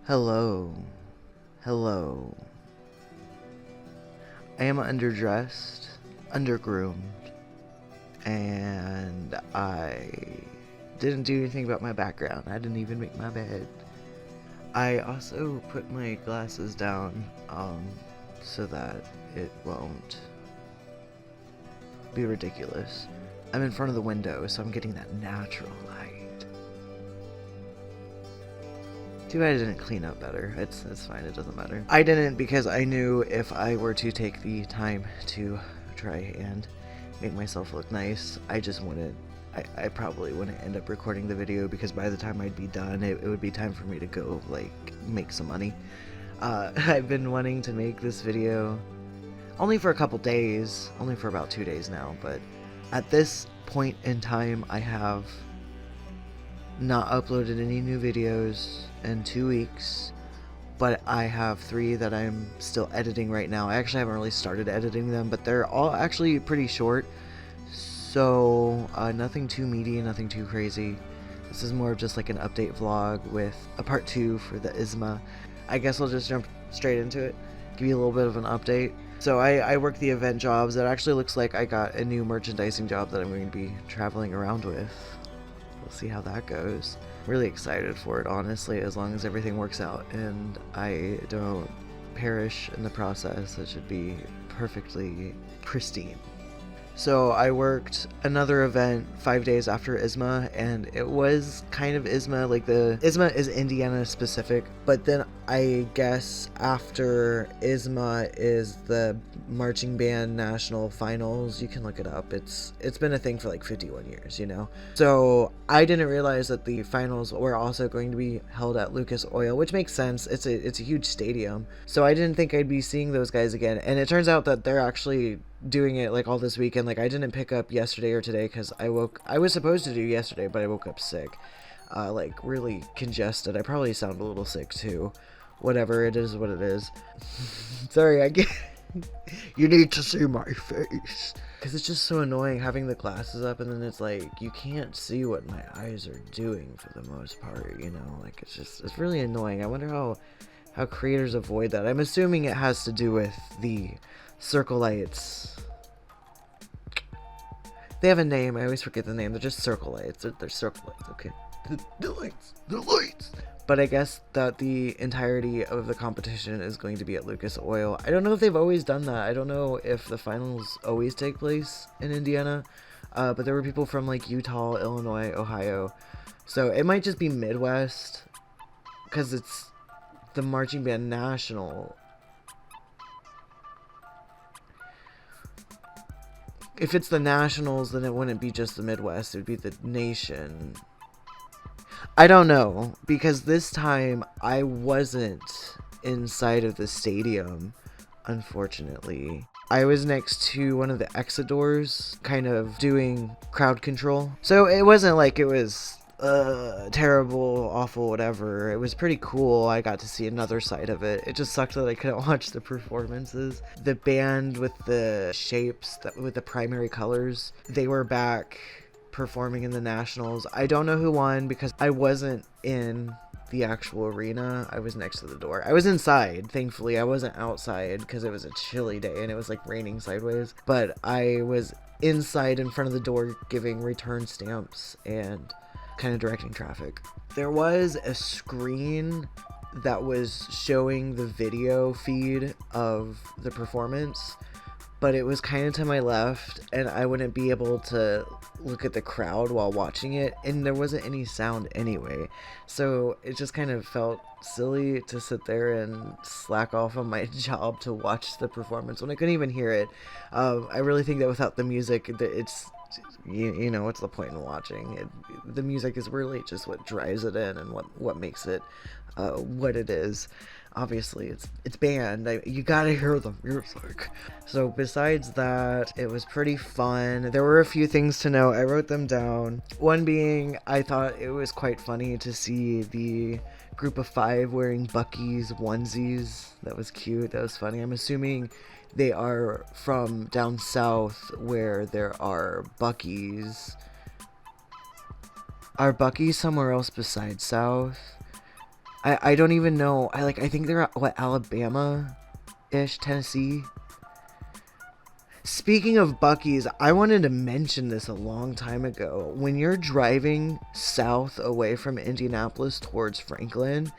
Hello. Hello. I am underdressed, undergroomed, and I didn't do anything about my background. I didn't even make my bed. I also put my glasses down so that it won't be ridiculous. I'm in front of the window, so I'm getting that natural light. Too bad I didn't clean up better. It's fine, it doesn't matter. I didn't because I knew if I were to take the time to try and make myself look nice, I just wouldn't. I probably wouldn't end up recording the video because by the time I'd be done, it would be time for me to go, like, make some money. I've been wanting to make this video only for a couple days, only for about 2 days now, but at this point in time, I have not uploaded any new videos in 2 weeks, but I have 3 that I'm still editing right now. I actually haven't really started editing them, but they're all actually pretty short, so nothing too meaty, nothing too crazy. This is more of just like an update vlog with a part 2 for the ISSMA. I guess I'll just jump straight into it, give you a little bit of an update. So I work the event jobs. It actually looks like I got a new merchandising job that I'm going to be traveling around with. We'll see how that goes. Really excited for it, honestly, as long as everything works out and I don't perish in the process. It should be perfectly pristine. So I worked another event 5 days after ISSMA, and it was kind of ISSMA, like the ISSMA is Indiana specific, but then I guess after ISSMA is the marching band national finals. You can look it up. It's been a thing for like 51 years, you know. So I didn't realize that the finals were also going to be held at Lucas Oil, which makes sense. It's a huge stadium. So I didn't think I'd be seeing those guys again, and it turns out that they're actually doing it like all this weekend. Like I didn't pick up yesterday or today because I was supposed to do yesterday, but I woke up sick, like really congested. I probably sound a little sick too. Whatever, it is what it is. Sorry, I get you need to see my face because it's just so annoying having the glasses up and then it's like you can't see what my eyes are doing for the most part, you know. Like it's really annoying. I wonder how creators avoid that. I'm assuming it has to do with the circle lights. They have a name. I always forget the name. They're just circle lights. They're circle lights. Okay. The lights. The lights. But I guess that the entirety of the competition is going to be at Lucas Oil. I don't know if they've always done that. I don't know if the finals always take place in Indiana. But there were people from like Utah, Illinois, Ohio. So it might just be Midwest. Because it's the marching band national. If it's the nationals, then it wouldn't be just the Midwest. It would be the nation. I don't know, because this time I wasn't inside of the stadium, unfortunately. I was next to one of the exit doors, kind of doing crowd control. So it wasn't like it was terrible, awful, whatever. It was pretty cool. I got to see another side of it. It just sucked that I couldn't watch the performances. The band with the shapes, with the primary colors, they were back performing in the nationals. I don't know who won because I wasn't in the actual arena. I was next to the door. I was inside, thankfully. I wasn't outside because it was a chilly day and it was like raining sideways. But I was inside in front of the door giving return stamps and kind of directing traffic. There was a screen that was showing the video feed of the performance, but it was kind of to my left and I wouldn't be able to look at the crowd while watching it, and there wasn't any sound anyway, so it just kind of felt silly to sit there and slack off on my job to watch the performance when I couldn't even hear it. I really think that without the music, it's you know, what's the point in watching it? The music is really just what drives it in and what makes it what it is. Obviously it's band. You gotta hear the music. So besides that, it was pretty fun. There were a few things to know. I wrote them down. One being, I thought it was quite funny to see the group of 5 wearing Buc-ee's onesies. That was cute. That was funny. I'm assuming they are from down south where there are Buc-ee's. Are Buc-ee's somewhere else besides south? I don't even know. I think they're what, Alabama-ish, Tennessee. Speaking of Buc-ee's, I wanted to mention this a long time ago. When you're driving south away from Indianapolis towards Franklin,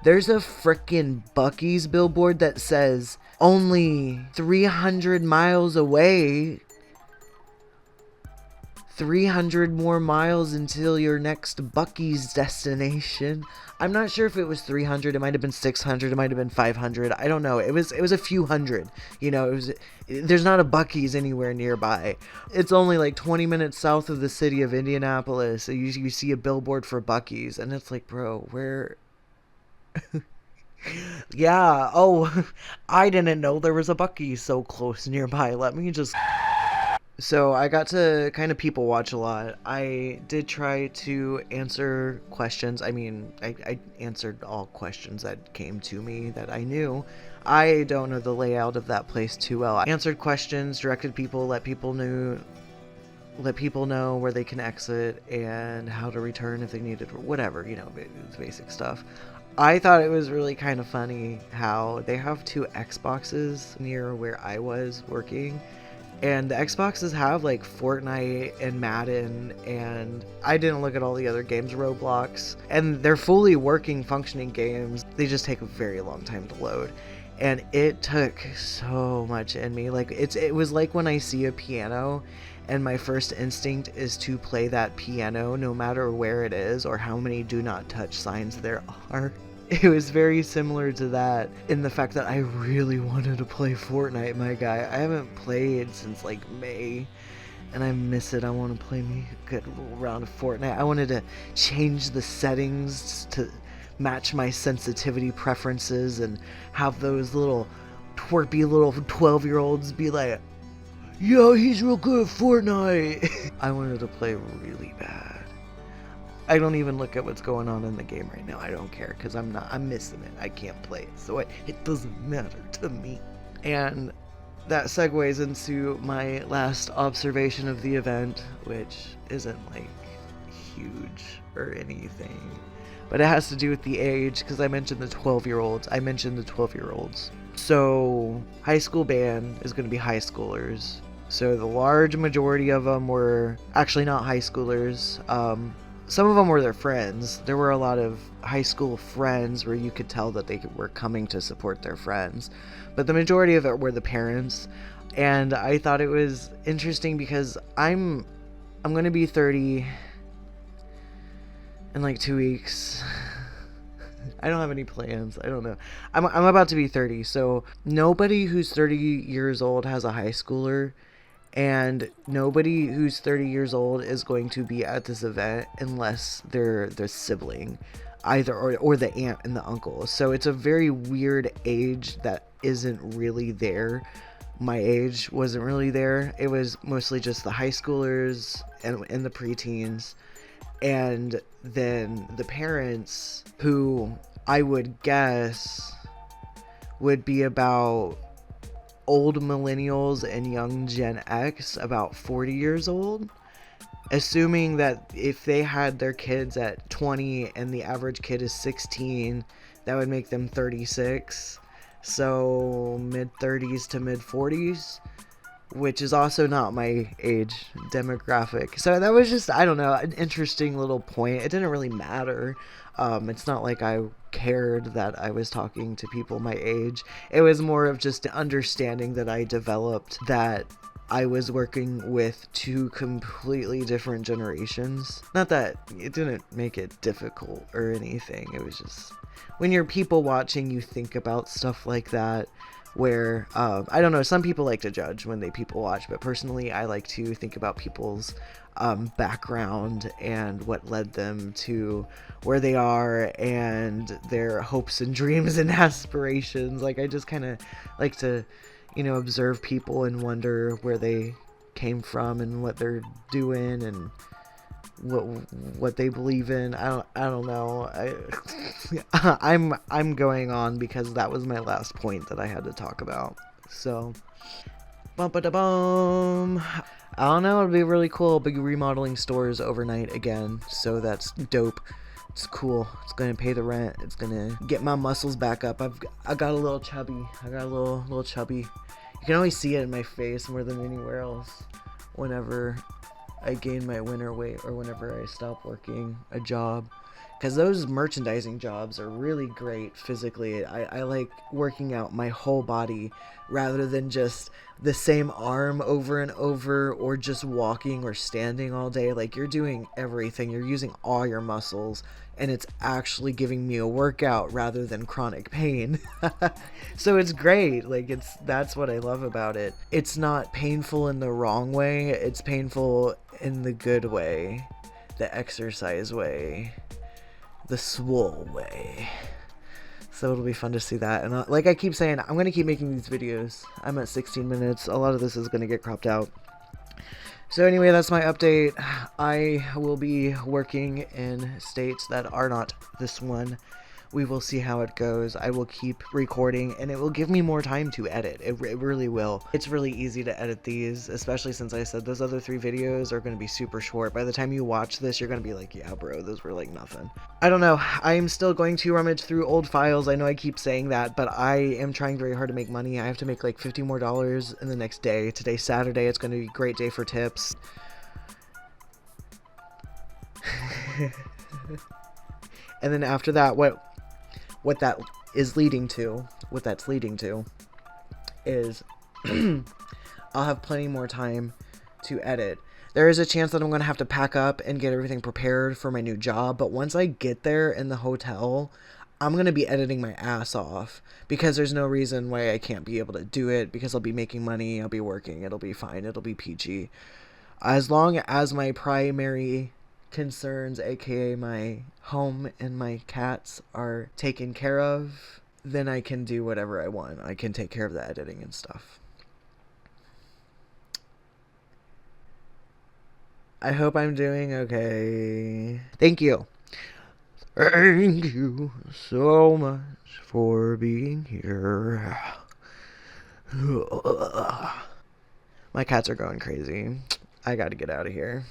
there's a frickin' Buc-ee's billboard that says only 300 miles away, 300 more miles until your next Buc-ee's destination. I'm not sure if it was 300. It might have been 600. It might have been 500. I don't know. It was a few hundred. You know, there's not a Buc-ee's anywhere nearby. It's only like 20 minutes south of the city of Indianapolis. So you see a billboard for Buc-ee's, and it's like, bro, where? Yeah. Oh, I didn't know there was a Buc-ee's so close nearby. Let me just. So I got to kind of people watch a lot. I did try to answer questions. I mean, I answered all questions that came to me that I knew. I don't know the layout of that place too well. I answered questions, directed people, let people know where they can exit and how to return if they needed, whatever, you know, it's basic stuff. I thought it was really kind of funny how they have two Xboxes near where I was working. And the Xboxes have like Fortnite and Madden, and I didn't look at all the other games, Roblox, and they're fully working, functioning games. They just take a very long time to load, and it took so much in me. Like it was like when I see a piano, and my first instinct is to play that piano no matter where it is or how many do not touch signs there are. It was very similar to that in the fact that I really wanted to play Fortnite, my guy. I haven't played since like May, and I miss it. I want to play me a good little round of Fortnite. I wanted to change the settings to match my sensitivity preferences and have those little twerpy little 12-year-olds be like, yo, he's real good at Fortnite. I wanted to play really bad. I don't even look at what's going on in the game right now. I don't care because I'm missing it. I can't play it, so it doesn't matter to me. And that segues into my last observation of the event, which isn't like huge or anything, but it has to do with the age because I mentioned the 12-year-olds. So high school band is going to be high schoolers. So the large majority of them were actually not high schoolers. Some of them were their friends. There were a lot of high school friends where you could tell that they were coming to support their friends. But the majority of it were the parents. And I thought it was interesting because I'm going to be 30 in like 2 weeks. I don't have any plans. I don't know. I'm about to be 30. So nobody who's 30 years old has a high schooler. And nobody who's 30 years old is going to be at this event unless they're their sibling, either or the aunt and the uncle. So it's a very weird age that isn't really there. My age wasn't really there. It was mostly just the high schoolers and the preteens, and then the parents, who I would guess would be about old millennials and young Gen X, about 40 years old, assuming that if they had their kids at 20 and the average kid is 16, that would make them 36, so mid 30s to mid 40s, which is also not my age demographic. So that was just, I don't know, an interesting little point. It didn't really matter. It's not like I cared that I was talking to people my age. It was more of just understanding that I developed that I was working with two completely different generations. Not that it didn't make it difficult or anything. It was just, when you're people watching, you think about stuff like that, where I don't know, some people like to judge when they people watch, but personally I like to think about people's background and what led them to where they are and their hopes and dreams and aspirations. Like, I just kind of like to, you know, observe people and wonder where they came from and what they're doing and what they believe in. I don't know. I'm going on because that was my last point that I had to talk about. So, bum. I don't know, it'd be really cool. I'll be remodeling stores overnight again, so that's dope It's cool. It's gonna pay the rent. It's gonna get my muscles back up. I got a little chubby. I got a little chubby. You can always see it in my face more than anywhere else. Whenever I gain my winter weight or whenever I stop working a job, because those merchandising jobs are really great physically. I like working out my whole body rather than just the same arm over and over, or just walking or standing all day. Like, you're doing everything. You're using all your muscles, and it's actually giving me a workout rather than chronic pain. So it's great. Like, that's what I love about it. It's not painful in the wrong way. It's painful in the good way, the exercise way, the swole way. So it'll be fun to see that. And like I keep saying, I'm going to keep making these videos. I'm at 16 minutes. A lot of this is going to get cropped out. So anyway, that's my update. I will be working in states that are not this one. We will see how it goes. I will keep recording, and it will give me more time to edit. It really will. It's really easy to edit these, especially since I said those other 3 videos are going to be super short. By the time you watch this, you're going to be like, yeah, bro, those were like nothing. I don't know. I'm still going to rummage through old files. I know I keep saying that, but I am trying very hard to make money. I have to make like $50 more in the next day. Today's Saturday. It's going to be a great day for tips. And then after that, what that's leading to is I'll have plenty more time to edit. There is a chance that I'm going to have to pack up and get everything prepared for my new job, but once I get there in the hotel, I'm going to be editing my ass off, because there's no reason why I can't be able to do it, because I'll be making money, I'll be working, it'll be fine, it'll be PG. As long as my primary concerns, aka my home and my cats, are taken care of, then I can do whatever I want. I can take care of the editing and stuff. I hope I'm doing okay. Thank you. Thank you so much for being here. My cats are going crazy. I gotta get out of here.